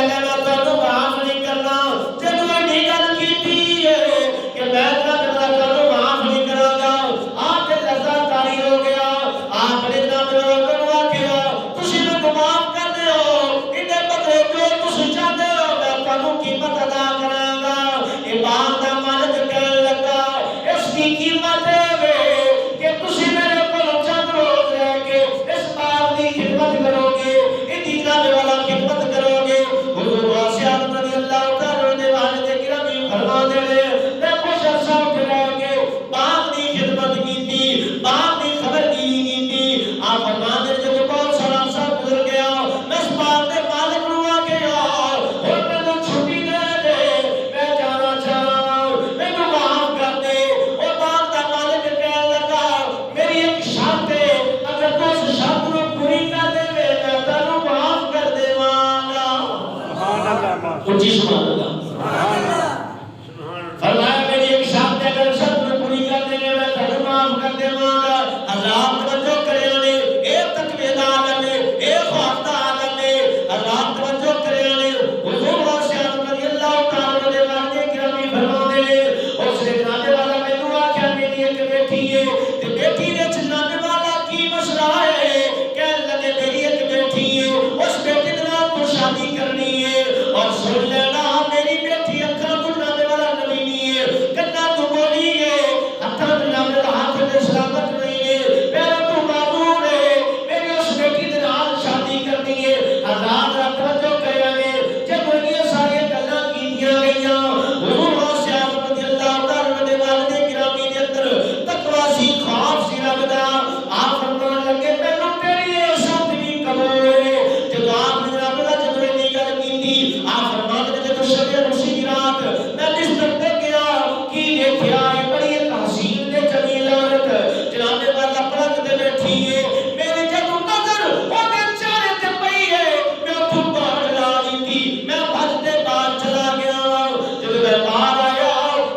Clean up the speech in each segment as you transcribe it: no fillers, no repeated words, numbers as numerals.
لگا میں تانوں معاف نہیں کرنا جدوں ایڈی گل کیتی ہے کہ میں تانوں معاف نہیں کراں گا آپ تے لذت تاری ہو گیا آپ نے جناب لوگوں نوں آکھیا تسی مینوں معاف کر دیو ایڈے بدلے جو تسی چاہتے ہو میں تانوں قیمت ادا کراں گا اے باغ دا مالک کہن لگا اس دی قیمت ہے کہ تسی میرے کول چند روز رہ کے اس باغ دی خدمت کرو گے ایڈی جانے والا خدمت کرو گے حضور واسع رضی اللہ تعالی عنہ والد کرام فرما دے میں کچھ عرصہ اٹھ رہ کے باغ دی خدمت کیتی باغ دی خبرگیری کیتی آپ فرما دے جب بہت سارا عرصہ گزر گیا میں اس باغ دے مالک نوں آکھیا اور مینوں چھٹی دے دے میں جانا چاہاں مینوں معاف کر دے او باغ دا مالک کہن لگا میری ایک شرط ہے اگر تو اس شرط نوں پوری کر دے میں تانوں معاف کر دیواں گا سبحان اللہ اونچی سبحان اللہ فرمایا میری ایک شرط ہے اگر شرط نوں پوری کر دے میں تانوں معاف کر دیواں گا اللہ توجہ کریاں نے اے تقوی دا عالم ہے اے خوف دا عالم ہے اللہ توجہ کریاں نے حضور واسع رضی اللہ تعالی عنہ والد کرام فرما دے اس نے جناب والا مینوں آکھیا میری ایک بیٹی ہے تے بیٹی دے جناب والا کی مسئلہ ہے کہن لگے میری ایک بیٹی ہے اس بیٹی دے نال تو شادی کرنی ہے اور سن لینا میری بیٹی اکھاں تو جناب والا نبی نہیں ہے کنا تو بولی ہے ہتھاں تے جناب والا ہاتھ تے سلامت نہیں ہے پیروں تو معذور ہے میری اس بیٹی دے نال شادی کرنی ہے آزاد رکھ جو کہیا نے جب یہ ساری گلاں کیتیاں گئیاں حضور واسع رضی اللہ تعالی عنہ والد گرامی دے اندر تقوی سی خوف سی رب دا آپ فرمان لگے مینوں تیری یہ شرط بھی قبول ہے جب آپ نے رب دا جب یہ گل کیتی آپ فرمان لگے جب شب روشی کی رات میں بستر تے گیا کی دیکھیا ہے بڑی ایک حسین تے جمیل عورت جناب والا پلنگ تے بیٹھی ہے میری جب نظر اودے چہرے تے پئی ہے میں تو باہر لا لیتی میں بھجتے باہر چلا گیا جب میں باہر آیا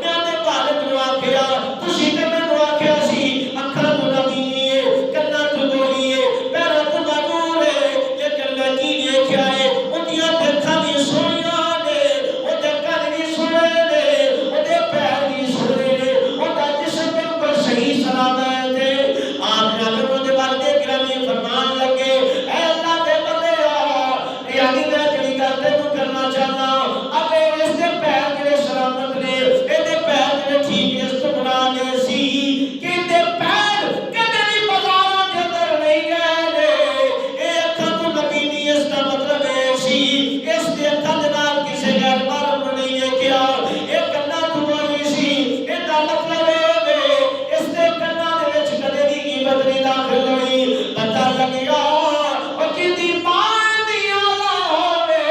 میں تے والد نوں آکھیا تسی تے مینوں آکھیا سی اکھاں تو نبی نہیں ہے کنا تو بولی ہے پیراں تو معذور ہے لیکن میں کی دیکھیا ہے اودیاں اکھاں بھی سونیاں نے اودے کان بھی سنے نے اودے پیر بھی سنے نے اودہ جسم بالکل صحیح سلامت ہے آپ جناب دے والد گرامی فرمان لگے اے اللہ دے بندے یعنی میں جڑی گل تینوں کرنا چاہنا اگے اس دے پیر جڑے سلامت نے اے دے پیر جڑے ٹھیک نے اس تو بنا دے سی کہ دے پیر کدے بھی بازاراں دے اندر نہیں گئے نے اے اکھاں تو نبی نہیں اس دا مطلب ہے سی اس دے اکھاں دے نال کسے غیر محرم نوں نہیں دیکھیا اے کنا تو بولی سی اے دا مطلب ہے اس دے کنا دے وچ کدے دی قیمت نہیں داخل ہوئی پتہ لگیا او جدی ماں دی آلا ہوے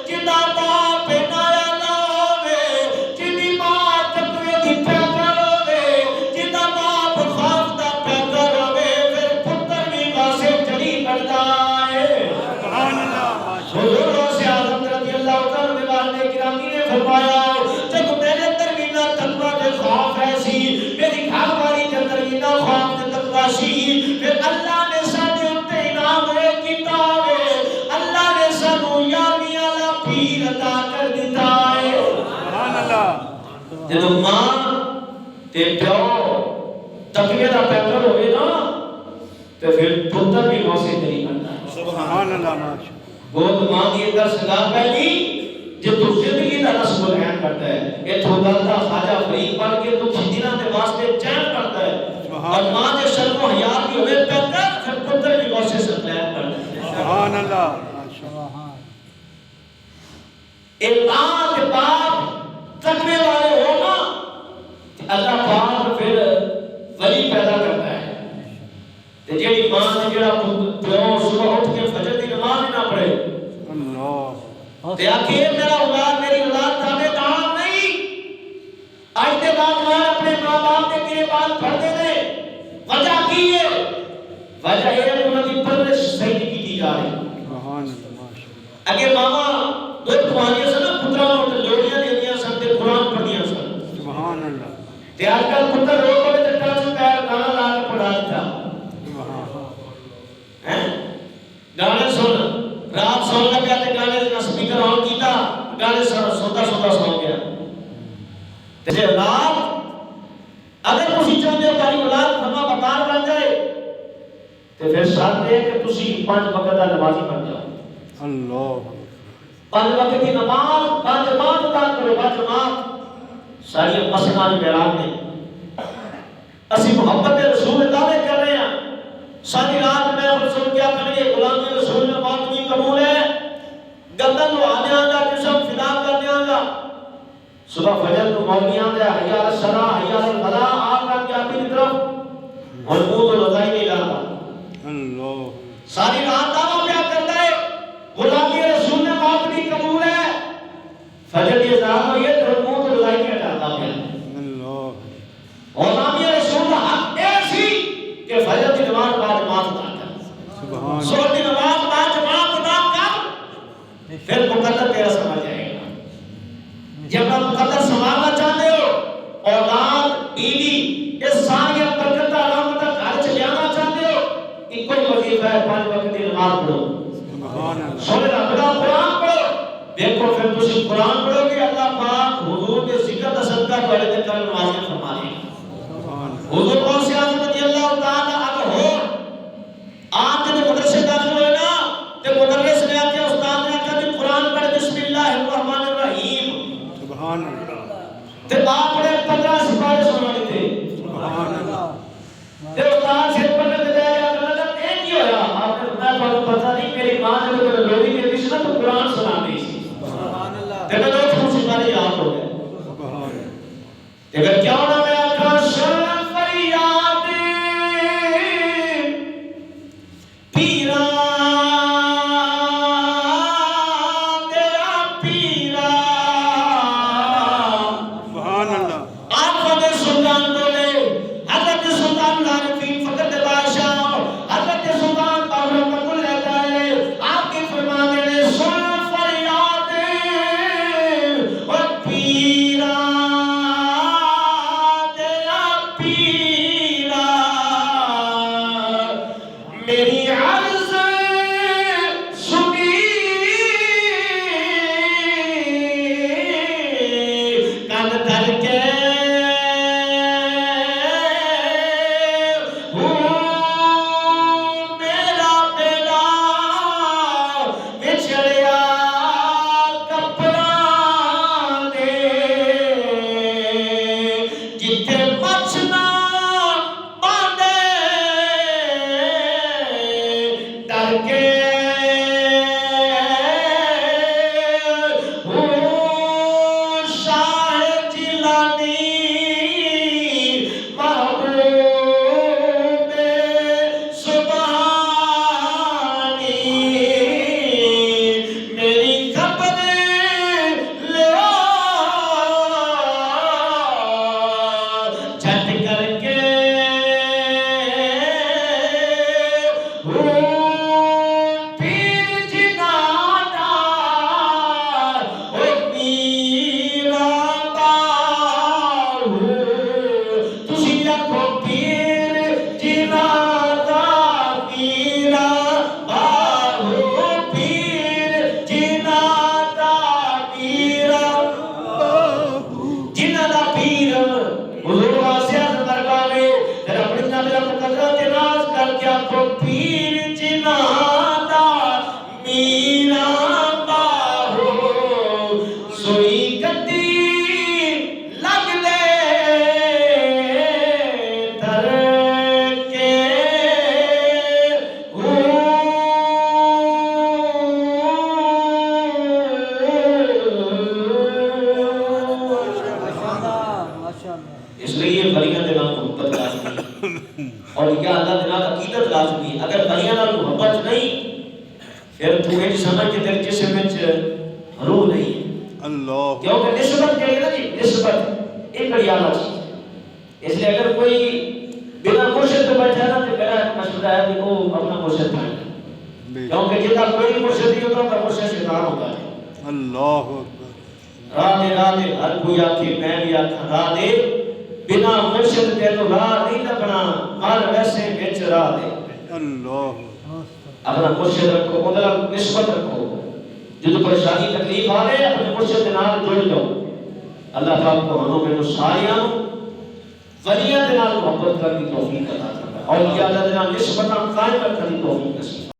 جدا باپ نایا نہ ہوے جدی ماں تقوی دی پیغمبر ہوے جدا باپ خوف دا پیغمبر ہوے پھر پتر بھی واسے چڑی بندا ہے سبحان اللہ حضور واسع رضی اللہ تعالی عنہ والد گرامی نے فرمایا جب میرے اندر بھی نہ تقوی دے خوف ہے سی میری گھر والی کے اندر بھی نہ خوف دے تقوی سی پھر اللہ نے ساڈے اوتے انعام اے کیتا ہے اللہ نے سانو یارویں والا پیر عطا کر دیتا ہے سبحان اللہ جدوں ماں تے پیو تقوی دا پیغمبر ہوئے نا تے پھر پتر بھی واسے چڑی بندا ہے سبحان اللہ ماشاء گود ماں دی اندر سگا پہلی جو تو زندگی دا نصب العین کرتا ہے یہ تو گلتا خواجہ فرید پڑھ کے تو جنہ دے واسطے چین کرتا ہے اور ماں دے شرم و حیا بھی ہوئے پیغمبر پھر پتر بھی واسطے سلام کرتا ہے سبحان اللہ ماشاء اللہ کے باپ تقوی والے ہونا اللہ پاک پھر ولی پیدا کرتا ہے تے جیڑی ماں نے جڑا پیو صبح اٹھ کے فجر دی نماز نہ پڑھے اللہ تے آکھے میرا اولاد میری اولاد تابع دار نہیں آج کے بعد میں اپنے ماں باپ کے لیے بات پڑھتے نے وجہ کی ہے وجہ یہ ہے کہ انہوں کی پرورش صحیح کی دی جا رہی سبحان اللہ اگر ماما دو کمانیاں سن پترا نو لوڑیاں دیندیاں سن تے قرآن پڑھدیاں سن سبحان اللہ تے اج کل پتر رو پڑے تے ٹچ پیر گانا لا کے پڑھا دیتا ہیں گانے سن رات سن لگا تے گانے دا سپیکر سپیکر آن کیتا گانے سوتا سو گیا تے اولاد اگر تسی چاہتے ہو کہ اولاد فرما بردار بن جائے تے پھر شرط ہے کہ تسی 5 وقت دا نمازی بن جاؤ اللہ 5 وقت کی نماز باجماعت ادا کرو باجماعت ساری مسئلہ میران نے اسی محبت رسول دعوے کر رہے ہیں ساری رات میں رسول کیا کریں گے غلامی رسول میں بات بھی قبول ہے گردن وہ آنے آگا جسم فدا کر دیا گا صبح فجر تو مولوی آنے حیال الشرع حیال الفلاح آقا کی آپی کی طرف اور منہ تو لذائی نہیں لاتا اللہ ساری رات دعویٰ کیا کرتا ہے غلامی رسول میں بات بھی قبول ہے فجر یہ ظاہر ہوئی ہے تو منہ تو لذائی نہیں ہٹاتا ہے غلامی رسول کا حق ایسی کہ فجر کی نماز باجماعت ادا کر سور کی نماز باجماعت ادا کر پھر مقدر تیرا سمجھ جائے گا جب آپ مقدر سنبھالنا چاہتے ہو اولاد بیوی اس ساری برکت رحمت گھر چ لانا چاہتے ہو ایک کوئی وظیفہ ہے 5 وقت کی نماز پڑھو سورہ رب کا قرآن پڑھو دیکھو پھر تسی قرآن پڑھو گے اللہ پاک حضور کے ذکر کا صدقہ تمہارے دل کر نمازیں فرما دے گا حضور کون سے آزم رضی اللہ تعالیٰ اگر ہو آپ جب مدرسے داخل ہوئے نا تو مدرس نے آتے استاد نے کہا قرآن پڑھ بسم اللہ الرحمن الرحیم سبحان اللہ تو آپ پڑھے 15 سپارے سنا دیتے سبحان اللہ تو استاد سے پڑھنے کے دیا گیا کہ لگا ایک ہی ہویا آپ نے بتایا پتہ نہیں میری ماں نے مجھے لوری کے دشنا تو قرآن سنا دی سبحان اللہ تو میں دو سپارے یاد ہو گئے سبحان اللہ اگر کیا ہونا میں آپ کا اس لیے بلیاں دے نال محبت لازمی اور یا اللہ دے نال عقیدت لازمی اگر بلیاں نال محبت نہیں پھر تو یہ سمجھ کے تیرے جسم وچ روح نہیں اللہ کیونکہ نسبت کہے نا جی نسبت ایک بڑی اعلیٰ چیز ہے اس لیے اگر کوئی بنا مرشد تو بیٹھا نا تو میرا مشورہ ہے کہ وہ اپنا مرشد پائے کیونکہ جتا کوئی مرشد نہیں ہوتا تو مرشد شیطان ہوتا ہے اللہ راہ دے ہر کوئی آکھے میں بھی آکھا راہ دے بنا مرشد تینو راہ نہیں لبنا ہر ویسے وچ راہ دے اللہ اپنا مرشد رکھو ادھر نسبت رکھو جب پریشانی تکلیف آ رہے اپنے مرشد کے نال جڑ جاؤ. اللہ پاک کو ہموں میں ساریاں ولیاں دے نال محبت کرنے کی توفیق عطا فرمائے. اولیاء اللہ دے نال نسبتاں قائم رکھنے کی توفیق نصیب